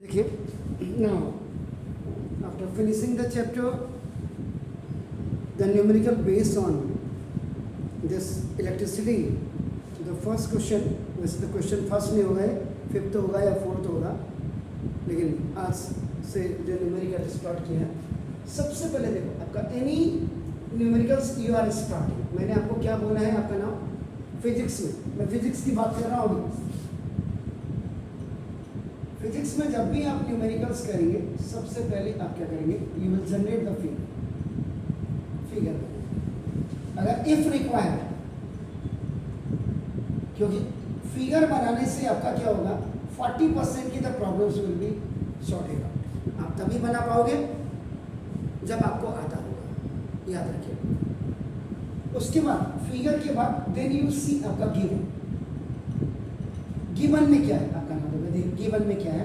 देखिए, now after finishing the chapter, the numerical based on this electricity, the first question, वैसे तो question first नहीं होगा, fifth होगा या फोर्थ होगा, लेकिन आज से जो न्यूमेरिकल स्टार्ट किया है, सबसे पहले देखो आपका any numericals you are starting, मैंने आपको क्या बोला है, आपका नाम फिजिक्स में, मैं फिजिक्स की बात कर रहा हूँ अभी। फिजिक्स में जब भी आप न्यूमेरिकल्स करेंगे, सबसे पहले आप क्या करेंगे, you will generate the figure. अगर इफ रिक्वायर्ड, क्योंकि फिगर बनाने से आपका क्या होगा, 40% की the problems will be sorted out. आप तभी बना पाओगे जब आपको आता होगा, याद रखिए। उसके बाद फिगर के बाद देन यू सी आपका गिवन। गिवन में क्या है आपका नाम, गिवन में क्या है,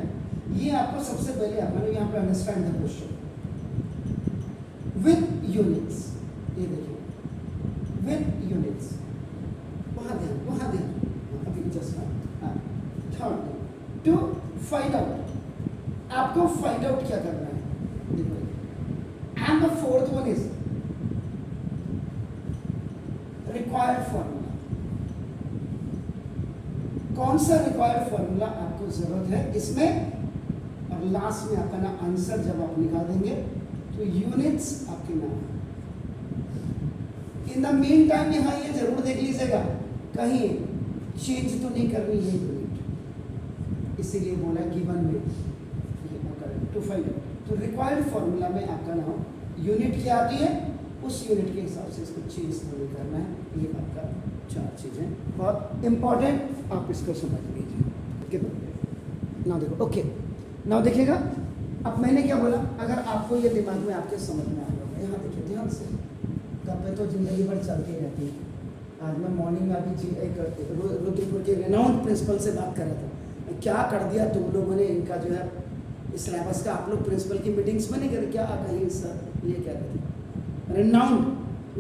ये आपको सबसे पहले आपको यहाँ पे understand the question with units. ये देखिए विद यूनिट्स, वहां ध्यान अभी just third to find out, आपको फाइंड आउट क्या करना है, and the fourth one is required formula. कौन सा रिक्वायर्ड फॉर्मूला आपको जरूरत है इसमें, और लास्ट में आपका ना आंसर जब आप निकाल देंगे तो यूनिट्स आपके नाम। इन द मीन टाइम यहाँ ये जरूर देख लीजिएगा कहीं चेंज तो नहीं करनी है यूनिट, इसीलिए बोला गिवन में टू फाइंड आउट। तो रिक्वायर्ड फॉर्मूला में आपका नाम यूनिट क्या आती है, उस यूनिट के हिसाब से इसको चेंज तो नहीं करना है। ये आपका चार चीज़ें बहुत इंपॉर्टेंट, आप इसको समझ लीजिए। ना देखो ओके, ना देखिएगा। अब मैंने क्या बोला, अगर आपको ये दिमाग में आपके समझ में आ गया, यहाँ देखिए ध्यान से, गप्पे तो जिंदगी भर चलती रहती है। आज मैं मॉर्निंग में अभी एक रुद्रपुर के रेनाउंड प्रिंसिपल से बात कर रहा था, क्या कर दिया तुम लोगों ने, इनका जो है सिलेबस का, आप लोग प्रिंसिपल की मीटिंग्स में नहीं करे क्या, कहीं सर ये क्या कहते हैं, रेनाउंड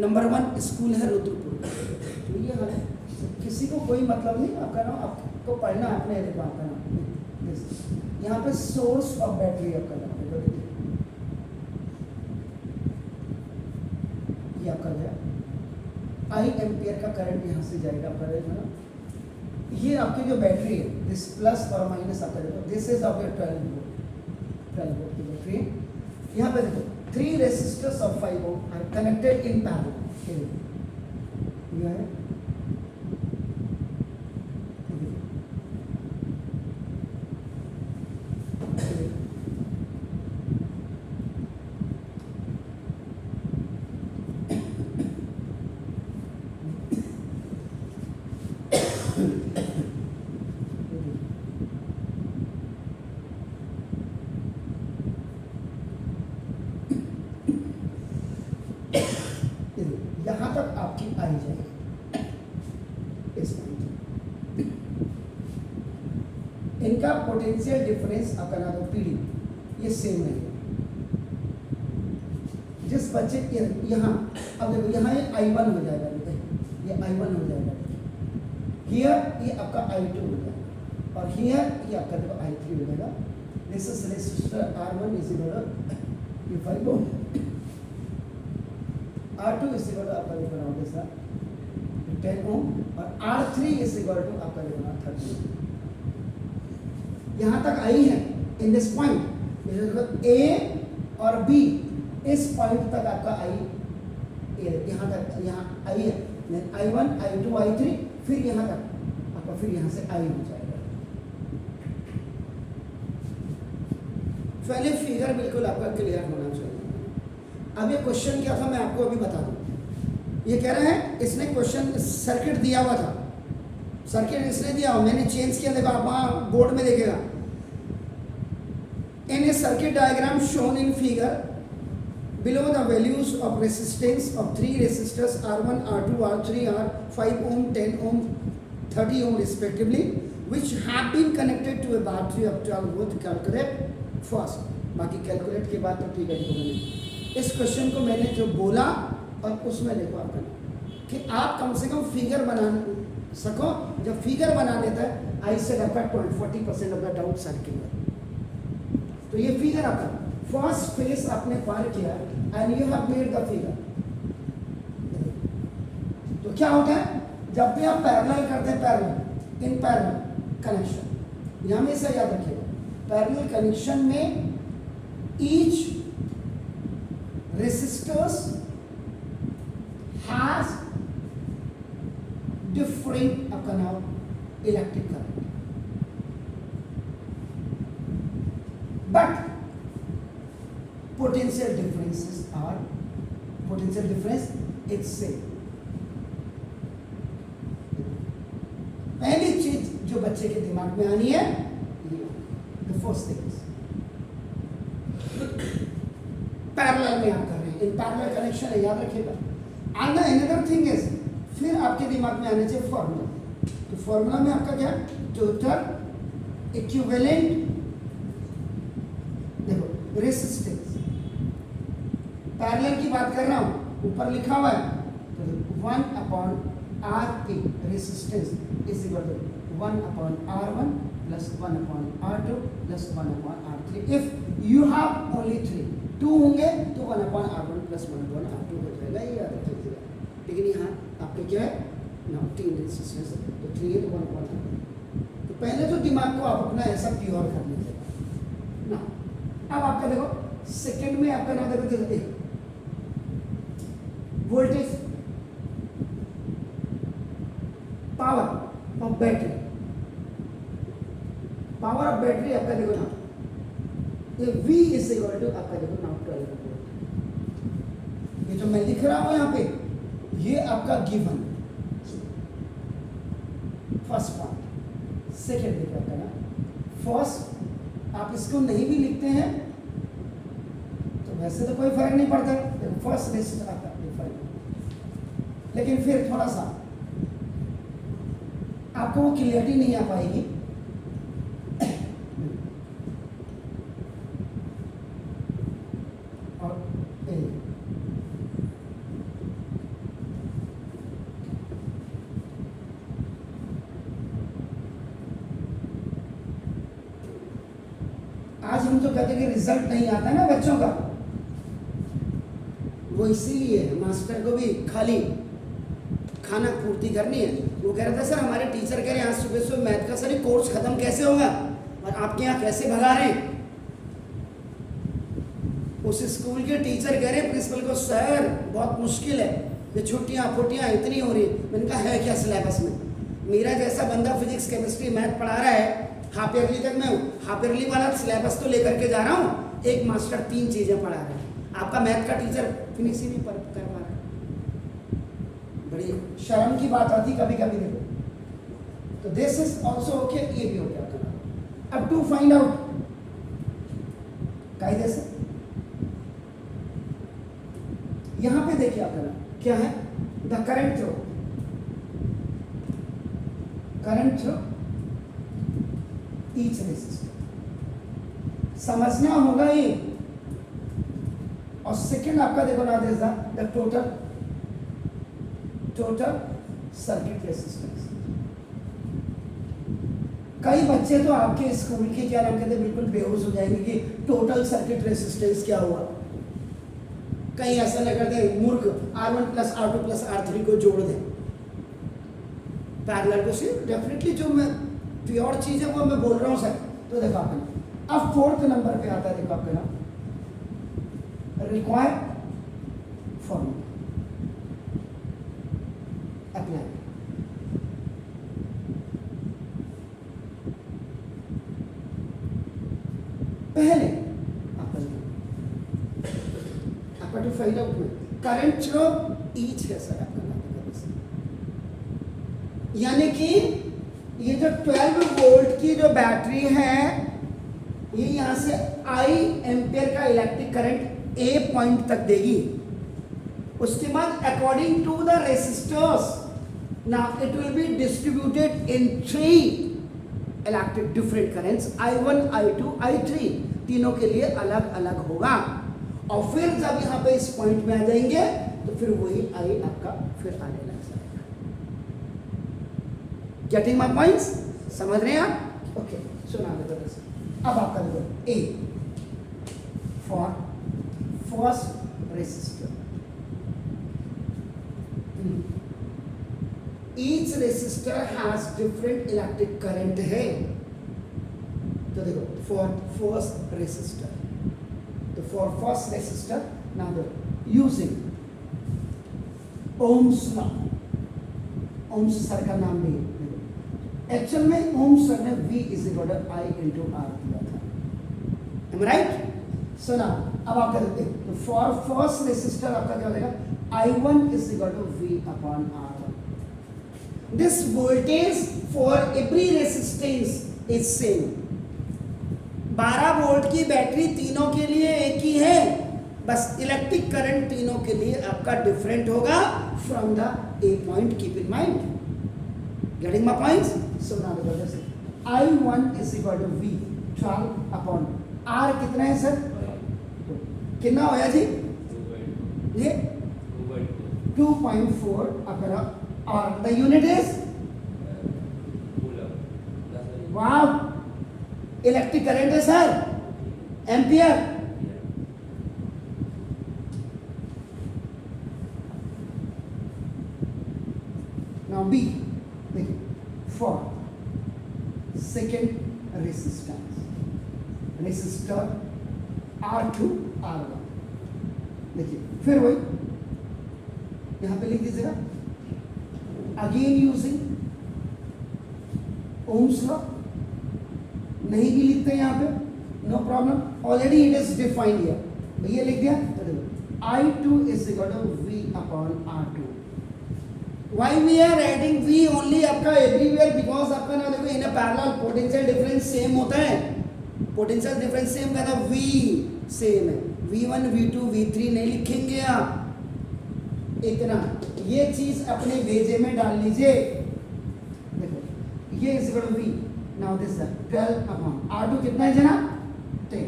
नंबर 1 स्कूल है रुद्रपुर। तो ये है, किसी को कोई मतलब नहीं, आपका नाम आपको पढ़ना है अपने, देखो आपका नाम यहाँ पे सोर्स ऑफ बैटरी आपका नाम है, ये आपका गया आई एम्पियर का करंट यहाँ से जाएगा आपका, देखो ये आपकी जो बैटरी है, दिस प्लस और माइनस आपका, देखो this is of your 12 volt की बैटरी। यहाँ पे देखो 3 resistors of 5 ohm are connected in parallel, ये है यहाँ तक आपकी आई जाएगी इस पॉइंट। इनका पोटेंशियल डिफरेंस आपका ना पीडी ये सेम है। जिस बच्चे यहाँ, अब देखो यहाँ ये I1 हो जाएगा, ये I1 हो जाएगा, हियर ये आपका I2 हो जाएगा, और हियर ये आपका देखो I3 हो जाएगा। This is resistor R1 is equal to 5 ohm, R2 is equal to आपका देखो नाउ दिस 10 ओम, और R3 इज इक्वल टू आपका देखो ना 30 ओम। यहाँ तक आई है इन दिस पॉइंट, A और B इस पॉइंट तक आपका आई, यहाँ तक यहाँ आई है, I1 I2 I3, फिर यहाँ तक आपका, फिर यहाँ से आई हो जाएगा। पहले फिगर बिल्कुल आपका क्लियर होना चाहिए। अब ये क्वेश्चन क्या था मैं आपको अभी बता दूं। ये कह रहा है, इसने क्वेश्चन सर्किट दिया हुआ था, सर्किट इसने दिया हुआ, मैंने चेंज किया, देखो आप वहाँ बोर्ड में देखेगा, in a circuit diagram shown in figure below the values of resistance of 3 resistors R1, R2, R3 are 5 ohm, 10 ohm, 30 ohm respectively, which have been connected to a battery of 12 volt. Calculate first. बाकी calculate के बाद तो ठीक है। इस question को मैंने जो बोला और उसमें देखो आपका कि आप कम से कम फिगर बना सको। जब फिगर बना लेता है, आई सेड आपका 40% ऑफ द डाउट सर्किल। तो ये फिगर आपका फर्स्ट फेस आपने पार किया and you have made the figure. तो क्या होता है जब भी आप पैरेलल करते हैं, पैरेलल इन पैरेलल कनेक्शन, यह हमेशा याद रखिएगा, पैरेलल कनेक्शन में ईच रेसिस्टर्स हैज डिफरेंट आपका नाम electric current, but potential difference it's same। पहली चीज जो बच्चे के दिमाग में आनी है, the first thing is parallel में आप कर रहे हैं, इन पैरेलल कनेक्शन है, याद रखिएगा। एंड अनदर थिंग इज, फिर आपके दिमाग में आने चाहिए फॉर्मूला। तो फॉर्मूला में आपका क्या, टोटल इक्विवेलेंट देखो रेसिस्टेंस, पैरेलल की बात कर रहा हूं, ऊपर लिखा हुआ है तो 1/RP resistance is equal to 1/R1 plus 1/R2 plus 1/R3। If you have only 2 होंगे तो 1/R1 प्लस 1/R2 हो जाएगा, ये याद रखिएगा। लेकिन यहाँ आपके क्या है ना 3 रेसिस्टेंस, तो 3 है तो 1/R। तो पहले तो दिमाग को आप अपना ऐसा प्योर कर लीजिएगा ना। अब आपका देखो सेकंड में आपका नाम देखो voltage power of battery, power of battery आपका देखो ना, ये V इज इक्वल टू आपका देखो ना 12 वोल्ट। ये जो मैं लिख रहा हूं यहाँ पे, ये आपका गिवन फर्स्ट पार्ट। सेकेंड देखिए आपका ना, फर्स्ट आप इसको नहीं भी लिखते हैं तो वैसे तो कोई फर्क नहीं पड़ता, फर्स्ट लिस्ट आपका डिफरेंट, लेकिन फिर थोड़ा सा आपको वो क्लियरिटी नहीं आ पाएगी। और आज हम तो कहते हैं कि रिजल्ट नहीं आता ना बच्चों का, वो इसीलिए मास्टर को भी खाली खाना पूर्ति करनी है। वो कह रहा था सर हमारे टीचर कह रहे हैं आज सुबह सुबह मैथ का सर ये कोर्स खत्म कैसे होगा और आपके यहाँ कैसे भगा रहे हैं। उस स्कूल के टीचर कह रहे हैं प्रिंसिपल को सर बहुत मुश्किल है, ये छुट्टियाँ फुट्टियाँ इतनी हो रही। मैंने कहा है क्या सिलेबस में, मेरा जैसा बंदा फिजिक्स केमिस्ट्री मैथ पढ़ा रहा है, हाफ ईयरली तक मैं हूँ, हाफ ईयरली वाला सिलेबस तो लेकर के जा रहा हूँ, एक मास्टर 3 चीजें पढ़ा रहे हैं, आपका मैथ का टीचर फिनिश ही नहीं कर पा रहा है। बड़ी शर्म की बात आती कभी कभी देखो। तो दिस इज ऑल्सो ओके, ये भी हो गया। अब टू फाइंड आउट कायदे से यहां पे देखिए आपका क्या है, the current throw, current throw each resistor समझना होगा ये। और सेकंड आपका देखो ना this the total circuit resistance. कई बच्चे तो आपके स्कूल के क्या नाम कहते हैं बिल्कुल बेहोश हो जाएंगे कि टोटल सर्किट रेसिस्टेंस क्या हुआ। कहीं ऐसा न करते मूर्ख R1 plus R2 plus R3 को जोड़ दें पैरेलल को, सिर्फ डेफिनेटली जो मैं प्योर चीज है वो मैं बोल रहा हूँ सर। तो देखो आपका अब 4th नंबर पे आता है, देखो आपका ना रिक्वायर्ड फॉर्मूला अप्लाई। पहले आपका टू फाइंड आउट में करंट थ्रो ईच है सर आपका, यानी कि ये जो 12 वोल्ट की जो बैटरी है ये यहां से I एम्पियर का इलेक्ट्रिक करंट A पॉइंट तक देगी। उसके बाद according to the resistors now it will be distributed in 3 electric different currents I1 I2 I3, तीनों के लिए अलग अलग होगा। और फिर जब यहाँ पे इस पॉइंट में आ जाएंगे तो फिर वही I आपका फिर आने लग जाएगा। गेटिंग माय पॉइंट्स, समझ रहे हैं आप? ओके, सुना दे। अब आपका देखो A first resistor, each resistor has different electric current है। तो देखो फॉर फर्स्ट रेसिस्टर, तो for first resistor now the using Ohm's law, Ohm's sir का नाम नहीं, एक्चुअल में ओम्स सर ने V is equal to I into R दिया था, am I right? सो ना अब आप क्या देखते हैं, तो फॉर फर्स्ट रेसिस्टर आपका क्या हो जाएगा, I1 is equal to V upon R। This voltage for every resistance is same. 12 volt की बैटरी तीनों के लिए एक ही है, बस इलेक्ट्रिक करंट तीनों के लिए आपका डिफरेंट होगा from the A point, keep in mind, getting my points. So now जैसे I1 is equal to V 12 upon R कितना है सर, कितना होया जी, ये 2.4 upon R, the unit is what, electric current है सर, एम्पियर। नाउ B देखिए, for second resistance, resistor R2 R1, देखिए फिर वही यहां पे लिख दीजिएगा, अगेन यूजिंग ओम्स लॉ, नहीं भी लिखते हैं यहाँ पे no problem, already it is defined here, भैया लिख दिया। I2 is equal to V upon R2। Why we are adding V only आपका everywhere, because आपका ना देखो in parallel potential difference same होता है, पोटेंशियल डिफरेंस सेम का था, V सेम है, V1 V2 V3 नहीं लिखेंगे आप, इतना ये चीज अपने भेजे में डाल लीजिए। देखो ये is equal to V, now this 12 upon R2 कितना है जना, 10,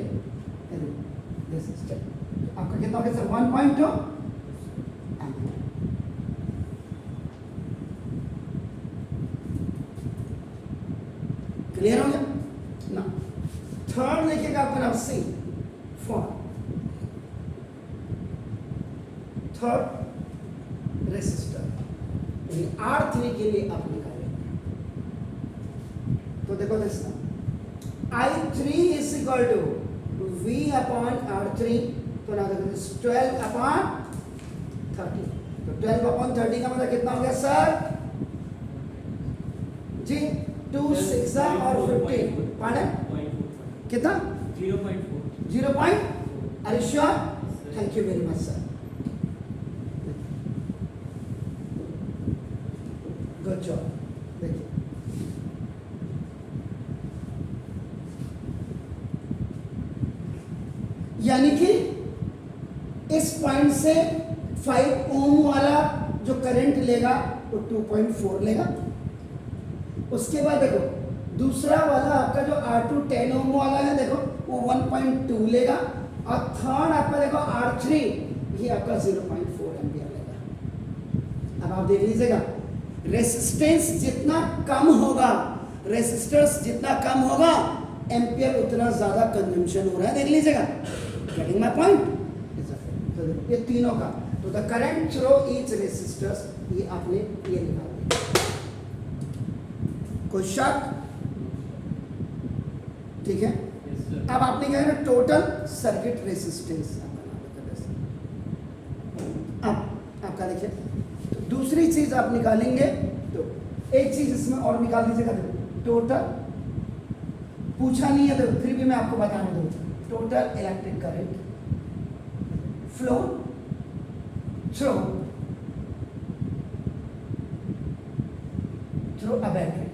दिस इज 10, आपका कितना हो गया सर 1.2 क्लियर हो गया ना। थर्ड लिखिएगा आपका नाम C for third resistor, R3 के लिए आप निकालेंगे, तो देखो दोस्तों I3 is equal to V upon R3, तो ना देखो 12 अपॉन 30, तो 12 अपॉन 30 का मतलब कितना हो गया सर जी, 2 6 और 15, पार्डन कितना 0.4, are you sure, thank you very much sir, good job. देखिए यानी कि इस पॉइंट से 5 ओम वाला जो करंट लेगा वो 2.4 लेगा, उसके बाद देखो दूसरा वाला आपका जो R2 10 ओम वाला है देखो वो 1.2 लेगा, और थर्ड आपका देखो R3 ये आपका 0.4 एम्पियर लेगा। अब आप देख लीजिएगा रेसिस्टेंस जितना कम होगा, रेसिस्टेंस जितना कम होगा एम्पियर उतना ज्यादा कंजम्पशन हो रहा है, देख लीजिएगा, गेटिंग माय पॉइंट। ये तीनों का, तो the current through each resistors, ये आपने ये निकाल दिया, कोई शक, ठीक है। अब आपने क्या है टोटल सर्किट रेसिस्टेंस, अब आपका देखिए, तो दूसरी चीज आप निकालेंगे, तो एक चीज इसमें और निकाल दीजिएगा, टोटल पूछा नहीं है तो फिर भी मैं आपको बताने दूँ, total electric current flow through a battery,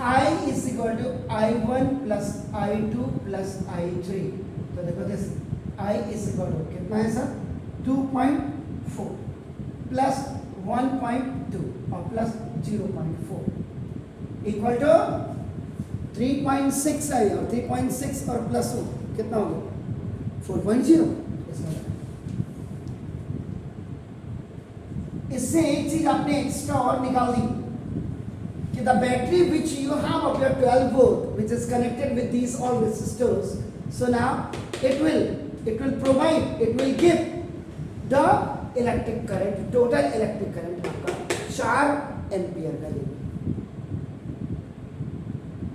I is equal to I1 plus I2 plus I3, तो देखो this I is equal to कितना है सर 2.4 प्लस 1.2 और प्लस 0.4 इक्वल टू 3.6 है, और 3.6 और प्लस कितना हो गया 4.0। इससे एक चीज आपने एक्स्ट्रा और निकाल दी, कि the battery which you have of your 12 volt which is connected with these all resistors, so now it will provide, it will give the electric current, total electric current आपका 4 एम्पियर का देगा।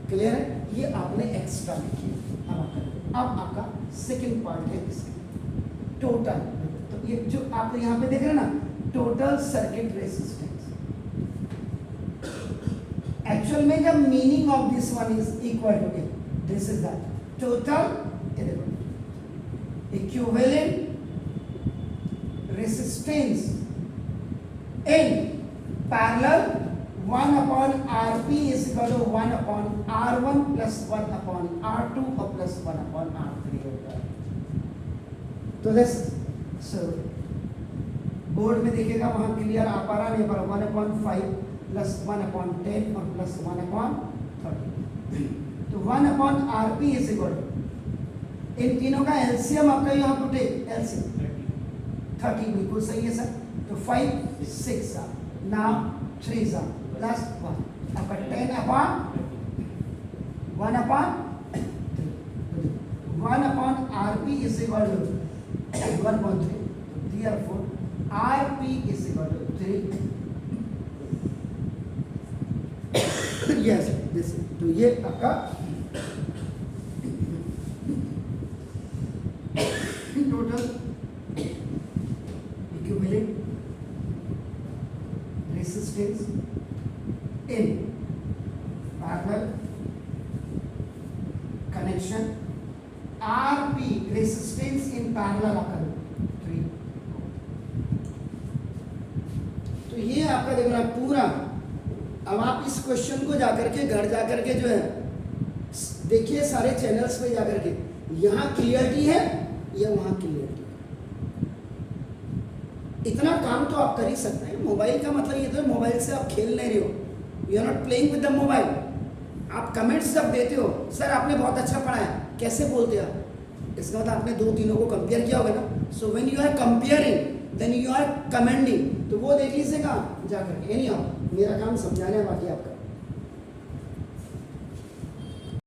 Clear है? ये आपने extra लिखी है। अब आपका सेकंड पार्ट है इसका टोटल। तो ये जो आप यहाँ पे देख रहे हैं ना, टोटल सर्किट रेजिस्टेंस, एक्चुअल में जब meaning of this one is equal to it, this is that total equivalent resistance in parallel 1 upon Rp is equal to 1 upon R1 plus 1 upon R2 or plus 1 upon R3 होता है। तो let's so board में देखिएगा वहाँ clear आ पा रहा नहीं पर 1 upon 5 plus 1 upon 10 और plus 1 upon 30। तो 1 upon Rp is equal to इन तीनों का एलसीएम आपका यहाँ पुटे एलसीएम 30 बिल्कुल सही है सर। तो 5 6 नाउ 3 plus 1 आपका 10 upon 1 upon 3, 1 upon Rp is equal to 1.3, therefore Rp is equal to 3। yes this तो ये आपका total equivalent resistance in parallel connection Rp resistance in parallel आकर 3। तो ये आपका देख रहा पूरा। अब आप इस क्वेश्चन को जाकर के घर जाकर के जो है देखिए सारे चैनल्स पे जाकर के, यहाँ क्लियरिटी है या वहाँ क्लियरिटी है। इतना काम तो आप कर ही सकते हैं। मोबाइल का मतलब ये तो मोबाइल से आप खेल नहीं रहे हो, you are not playing with the mobile. आप कमेंट्स जब देते हो सर आपने बहुत अच्छा पढ़ाया, कैसे बोलते हो आप, इसका मतलब आपने दो तीनों को कंपेयर किया होगा ना। So when you are comparing then you are commending, तो वो देख लीजिएगा जाकर के। एनी हाउ मेरा काम समझाना है, बाकी आपका